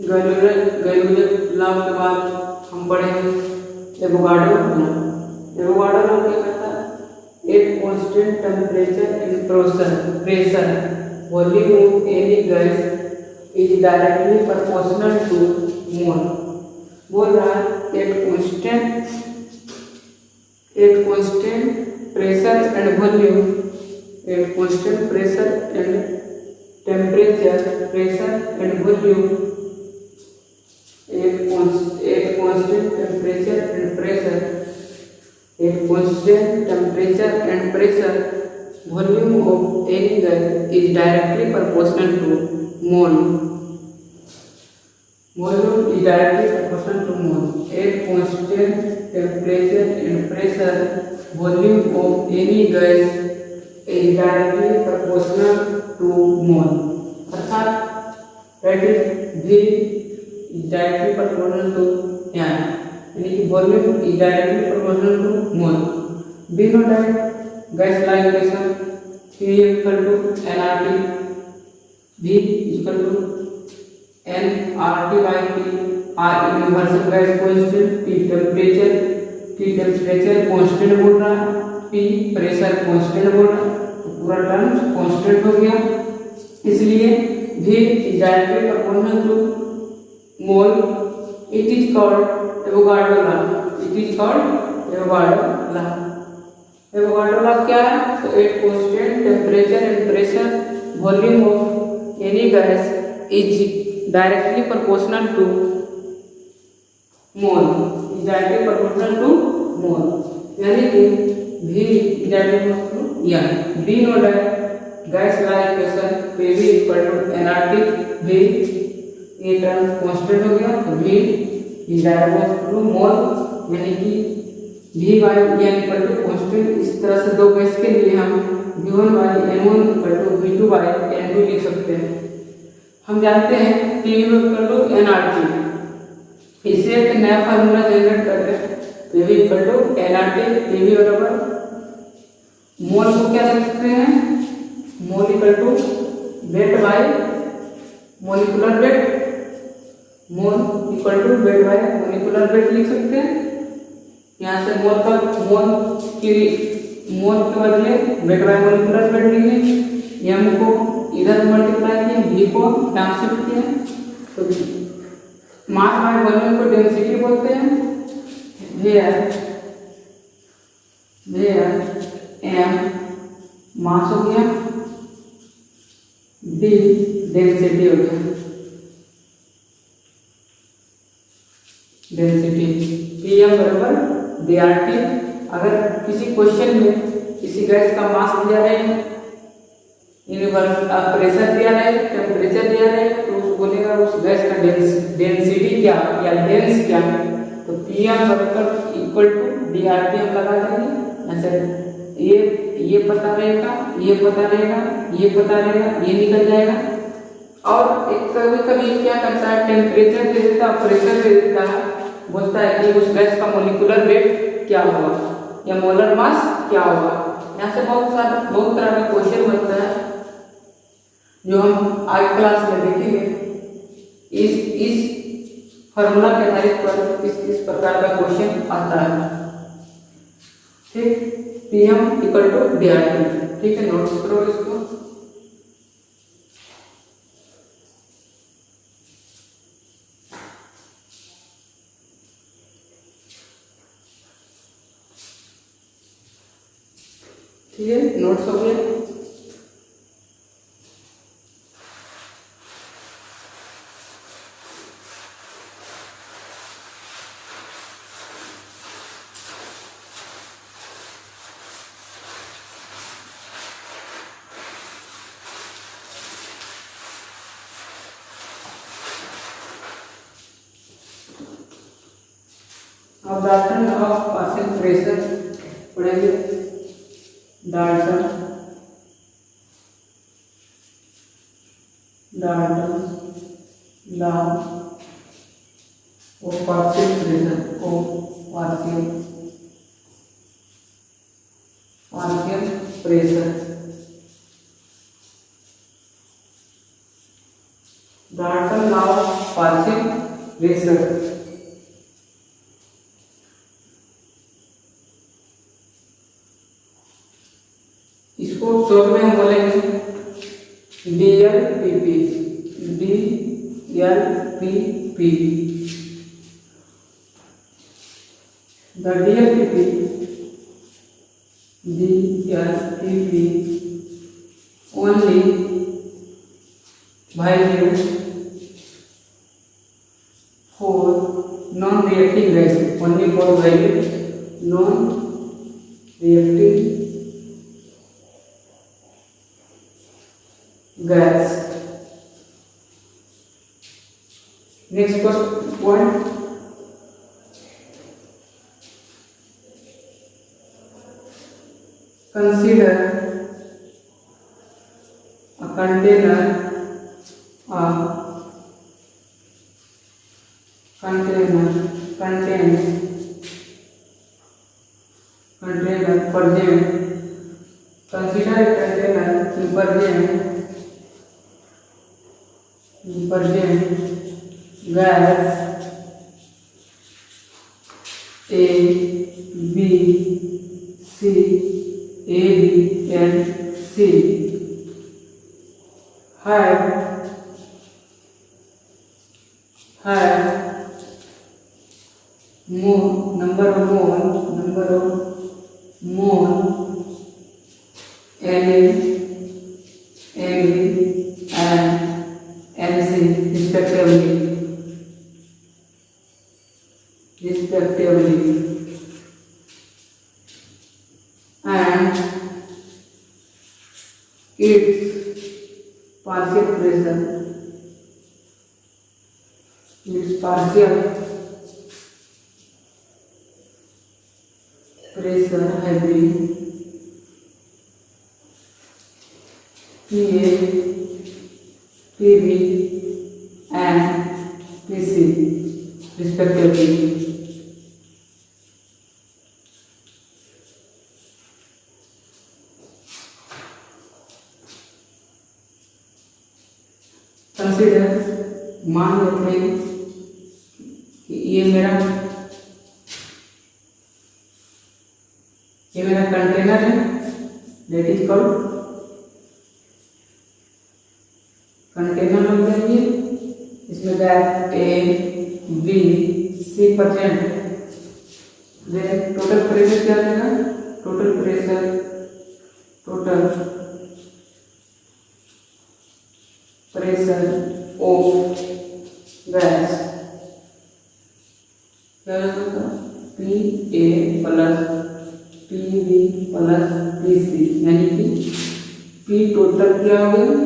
Galileo law के बाद हम पढ़ेंगे एवोगाड्रो लॉ। एवोगाड्रो लॉ क्या कहता है? At constant temperature and pressure volume of any gas is directly proportional to mole. बोल रहा है at constant pressure and volume, at constant pressure and temperature, pressure and volume, at constant temperature and pressure, at constant temperature and pressure volume of any gas is directly proportional to mole. Volume is directly proportional to mole. At constant temperature and pressure, volume of any gas is directly proportional to mole. अर्थात that is V is directly proportional to N. यानी कि volume is directly proportional to mole. We know that gas law equation P equal to nRT, V equal to nRT by P, R universal gas constant, T temperature constant बोल रहा है, P pressure constant बोल रहा है, तो पूरा term constant हो गया। इसलिए V is directly proportional to mole. It is called Avogadro law. It is called Avogadro law. Avogadro law क्या है? तो eight constant temperature and pressure volume of any gas is directly proportional to mole, is directly proportional to mole, यानी कि V is directly proportional to N। We know that gas law equation PV equal to nRT, V ये term constant हो गया, तो V is directly proportional to mole, यानी कि V by N equal to constant. इस तरह से दो गैस के लिए हम V1 by N1 equal to V2 by N2 लिख सकते हैं। हम जानते हैं PV इक्वल टू nRT, इसे एक नया फार्मूला जनरेट करते हैं। PV equal to nRT, PV बराबर मोल को क्या लिख सकते हैं? Mole equal to weight by molecular weight, mole equal to weight by molecular weight लिख सकते हैं। यहाँ से मोल के बदले वेट बाय मोलिकुलर वेट लिखे, m को इधर मल्टीप्लाई किया, V को डाउन शिफ्ट किया, तो मास बाय वॉल्यूम को डेंसिटी बोलते हैं। m मास हो गया, d डेंसिटी हो गया, डेंसिटी Pm बराबर dRT। अगर किसी क्वेश्चन में किसी गैस का मास दिया है, यूनिवर्सल प्रेशर दिया है, टेम्परेचर दिया है, तो उस बोलेगा उस गैस का डेंसिटी क्या या डेंस क्या, तो Pm बराबर इक्वल टू dRT हम लगा देंगे। ऐसे ये पता रहेगा, ये पता रहेगा, ये पता रहेगा, ये निकल जाएगा। और एक कभी क्या करता है, टेम्परेचर दे देता है, प्रेशर दे देता है, बोलता है कि उस गैस का मोलिकुलर वेट क्या होगा या मोलर मास क्या होगा। यहाँ से बहुत तरह का क्वेश्चन बनता है जो हम आगे क्लास में देखेंगे। इस फार्मूला के आधारित पर इस प्रकार का क्वेश्चन आता है। ठीक, Pm इक्वल टू dRT। ठीक है, नोट्स करो इसको। ठीक है, नोट्स हो गए। अब डाल्टन ऑफ पार्शियल प्रेशर पढ़ेंगे। Dalton law of partial pressure को partial pressure, Dalton law of partial pressure. इसको शॉर्ट में हम बोलेंगे DLPP, DLPP। The DLPP only value for non-reacting gas, only for value non-reacting gas. Next point, consider a container contains present. Consider a container present gas A, B, C, A, B and C have number of mole Na, Mb and Mc respectively, and its partial pressure have been PA, PB and PC respectively. Consider, मान लेते हैं कि ये मेरा container है, that is called container हो जाएंगे। इसमें gas A, B, C percent. Total pressure क्या रहेगा? टोटल प्रेशर ऑफ गैस क्या होगा? PA plus PB plus PC, यानी कि P टोटल क्या हो गया?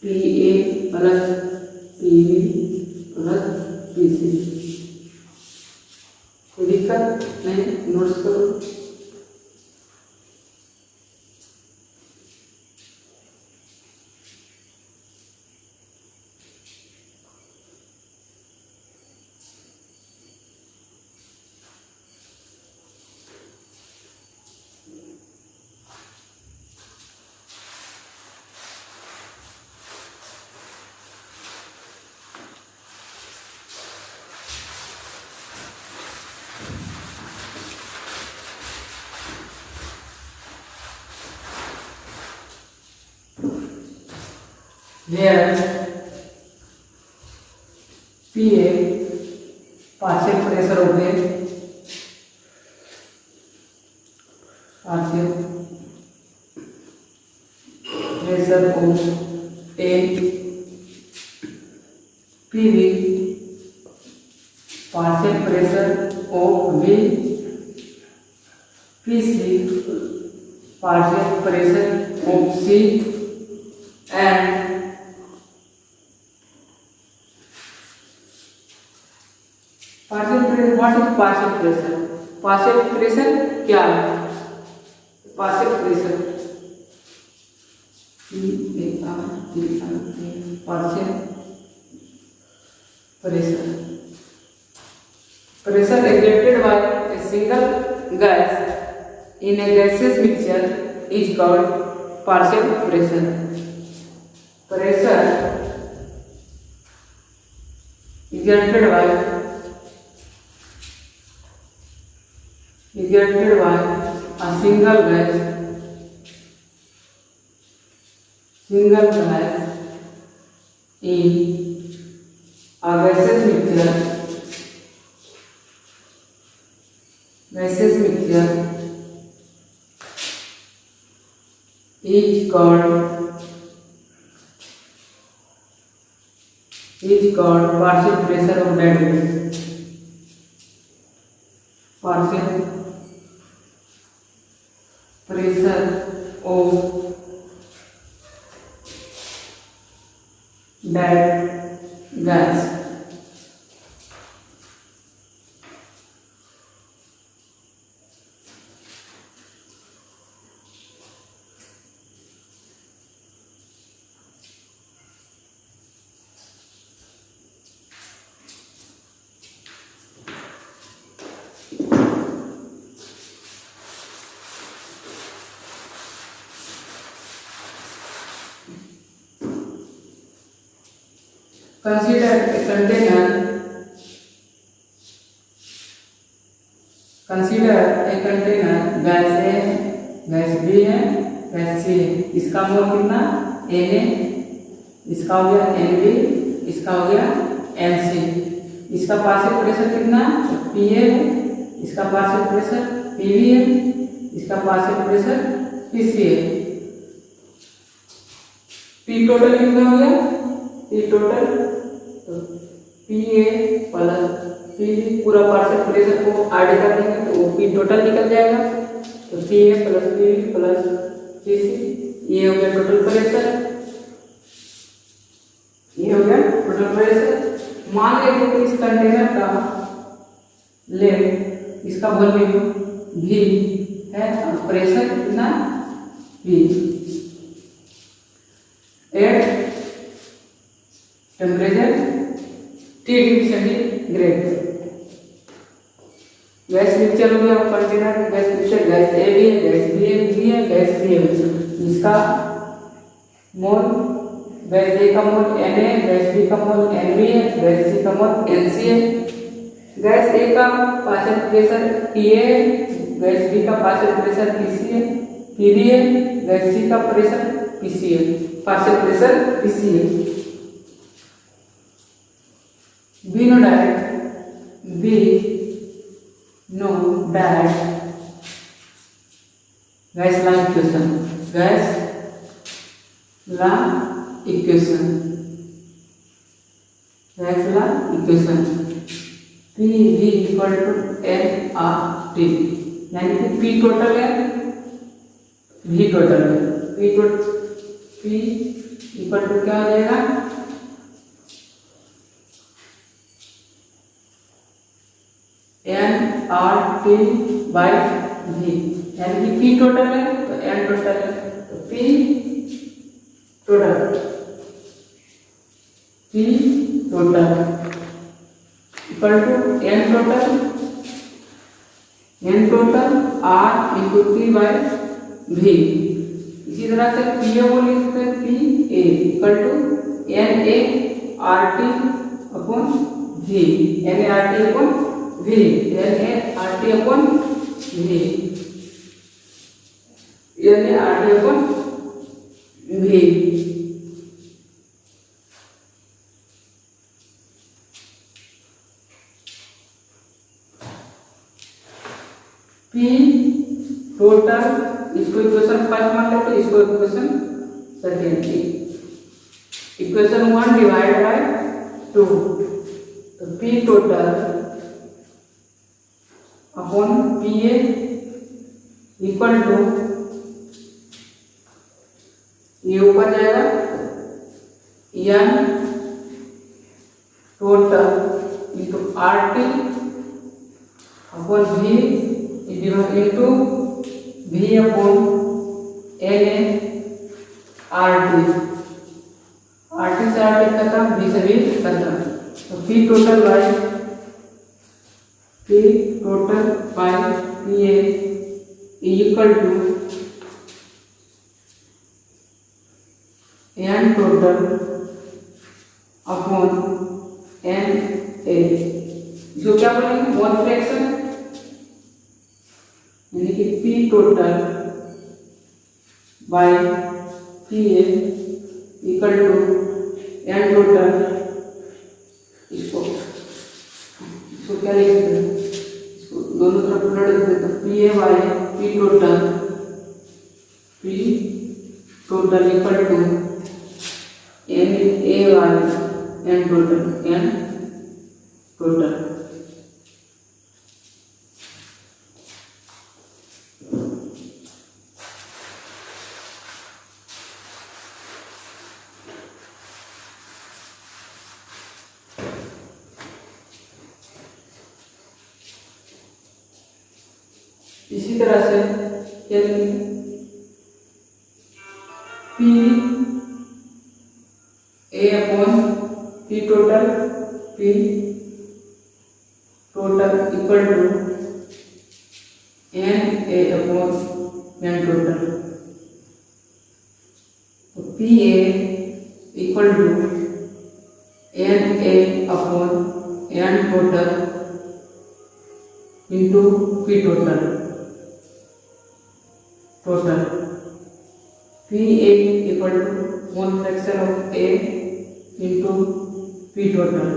PA plus PB plus PC। कोई दिक्कत नहीं? नोट्स करो। Where PA partial pressure of the A, PB partial pressure of B, PC partial pressure of C and partial pressure. What is partial pressure? Partial pressure क्या है? partial pressure partial pressure exerted by a single gas in a gaseous mixture is called partial pressure. Pressure generated by a single gas in a gaseous mixture is called partial pressure of that gas. Partial pressure of that gas. Consider a container gas है, gas B है, gas C है। इसका मोल कितना Na, इसका हो गया Nb, इसका हो गया Nc। इसका पार्शियल प्रेशर कितना Pa है, इसका पार्शियल प्रेशर Pb है, इसका पार्शियल प्रेशर Pc है। P टोटल कितना हो गया, P टोटल तो Pa प्लस Pb पूरा पार्शियल प्रेशर को ऐड कर देंगे तो P टोटल निकल जाएगा। तो Pa plus Pb plus Pc, ये हो गया टोटल प्रेशर, ये हो गया टोटल प्रेशर। मान लेते हैं इस कंटेनर का लेंथ, इसका वॉल्यूम V है और प्रेशर कितना V। At temperature 3 degree centigrade. Gas mixture हो गया कंटेनर, गैस मिक्सचर गैस ए भी है, गैस बी है, गैस सी है। इसका मोल गैस ए का मोल Na है, गैस बी का मोल Nb है, गैस सी का मोल Nc है। गैस ए का पार्शियल प्रेशर Pa है, गैस बी का पार्शियल प्रेशर Pc है, Pb है, गैस सी का प्रेशर Pc है, पार्शियल प्रेशर Pc है। We know that gas law equation PV equal to nRT, यानी कि P टोटल है, V टोटल है। P इक्वल टू क्या हो जाएगा, nRT बाई V, यानी कि P टोटल है तो N टोटल है, तो P total equal to N total R into P by V। इसी तरह से PA को लिख सकते हैं PA equal to NART upon V, NART upon V, NART upon V, NART upon V। P total, इसको इक्वेशन फर्स्ट मान लेते हैं, इसको equation second. Equation 1 divide by 2, तो P total upon Pa equal to, ये ऊपर जाएगा N total into RT upon V into V upon NART। RT से RT खत्म, V से V खत्म, तो P total by PA equal to N total upon NART A, इसको क्या बोलेंगे मोल फ्रैक्शन, यानी कि P total by P A equal to N total. इसको क्या लिख सकते हैं, इसको दोनों तरफ उलट देते हैं, P A by P total equal to N A by N total. इसी तरह से क्या लिखेंगे, P A upon P total equal to N A upon N total. तो P A equal to N A upon N total into P total P A equal to mole fraction of A into P total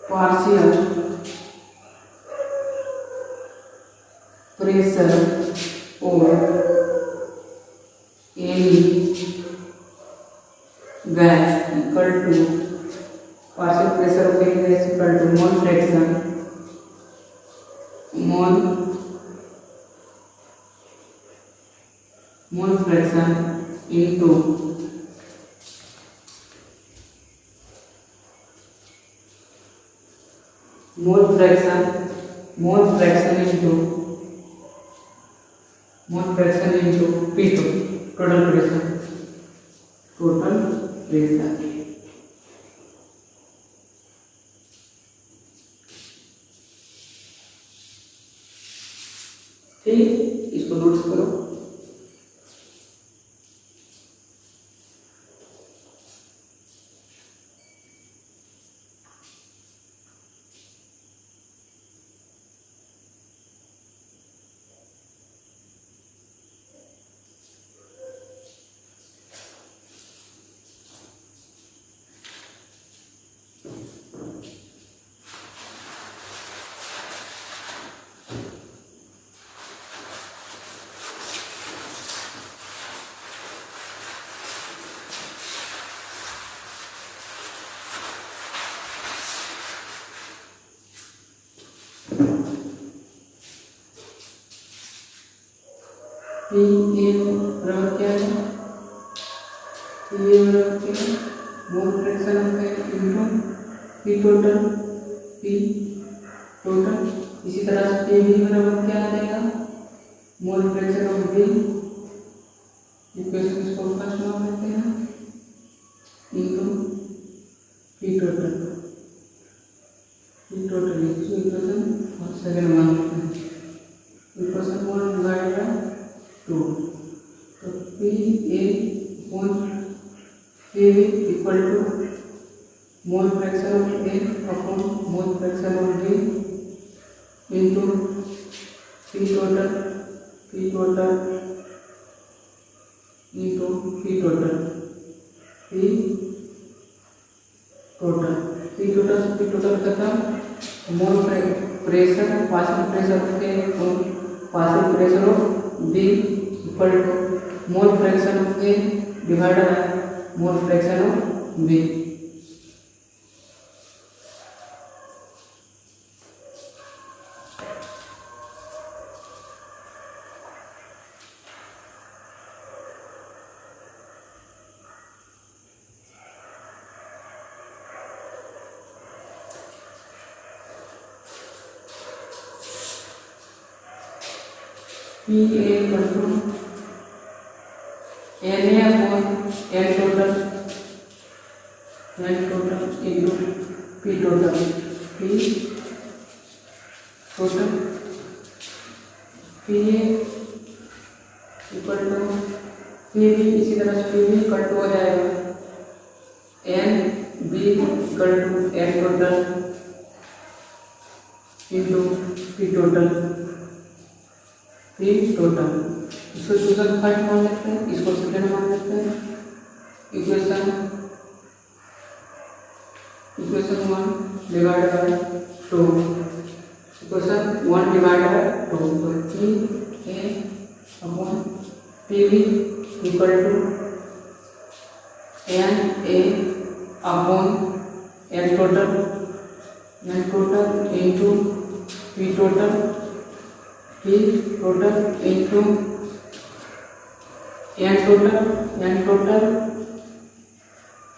partial pressure और any gas equal to partial pressure of any gas equal to mole fraction into mole fraction into P total pressure ठीक, इसको notes करो। P A बराबर क्या है, P A बराबर क्या है, mole fraction of A into P total इसी तरह से पी बी बराबर क्या आ जाएगा, mole fraction of B equation इसको फर्स्ट मान लेते हैं इनटू पी टोटल इक्वेशन और सेकंड मान लेते हैं, इक्वेशन 1 डिवाइडेड बाय 2, तो P A upon P B equal to mole fraction of A upon mole fraction of B into P total into P total खत्म, mole pressure partial pressure of A और partial pressure of B equal to mole fraction of A divided by mole fraction of B. P A equal to N A upon N total N total into P total, P total P A equal to P B, इसी तरह P B equal to हो जाएगा N B equal to N total into P total, P total. इसको equation first मान लेते हैं, इसको second मान लेते हैं। Equation 1 divided by 2, equation 1 divided by 2, तो P A upon P B equal to N A upon N total into P total into N total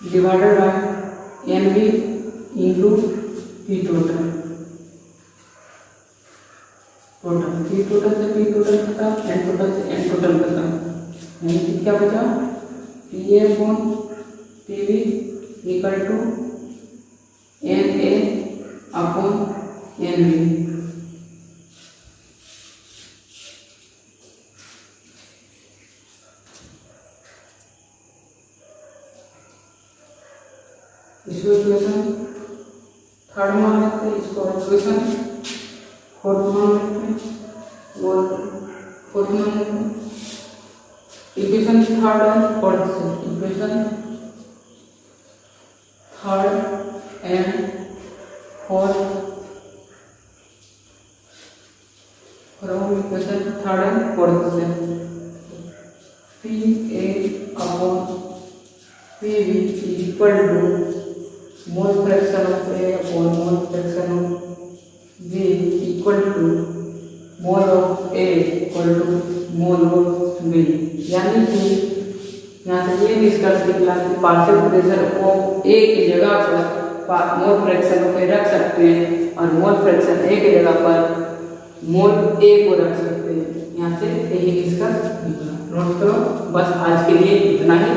divided by N B into P total, P total से P total खत्म, N total से N total खत्म, यानी कि क्या बचा P A upon P B equal to N A upon N B. इसको equation third मान लेते हैं, इसको इक्वेशन फोर्थ मान लेते हैं, और फोर्थ मान लेते हैं। इक्वेशन थर्ड एंड फोर्थ से, equation third and fourth, equation third and fourth से P A upon P B equal to mole fraction of A upon mole fraction of B equal to mole of A equal to mole of B. यानी कि यहाँ से ये निष्कर्ष निकला कि partial pressure of ए की जगह पर मोल फ्रैक्शन ऑफ ए रख सकते हैं और मोल फ्रैक्शन ए की जगह पर मोल ए को रख सकते हैं। यहाँ से यही निष्कर्ष निकला। नोट करो, बस आज के लिए इतना ही।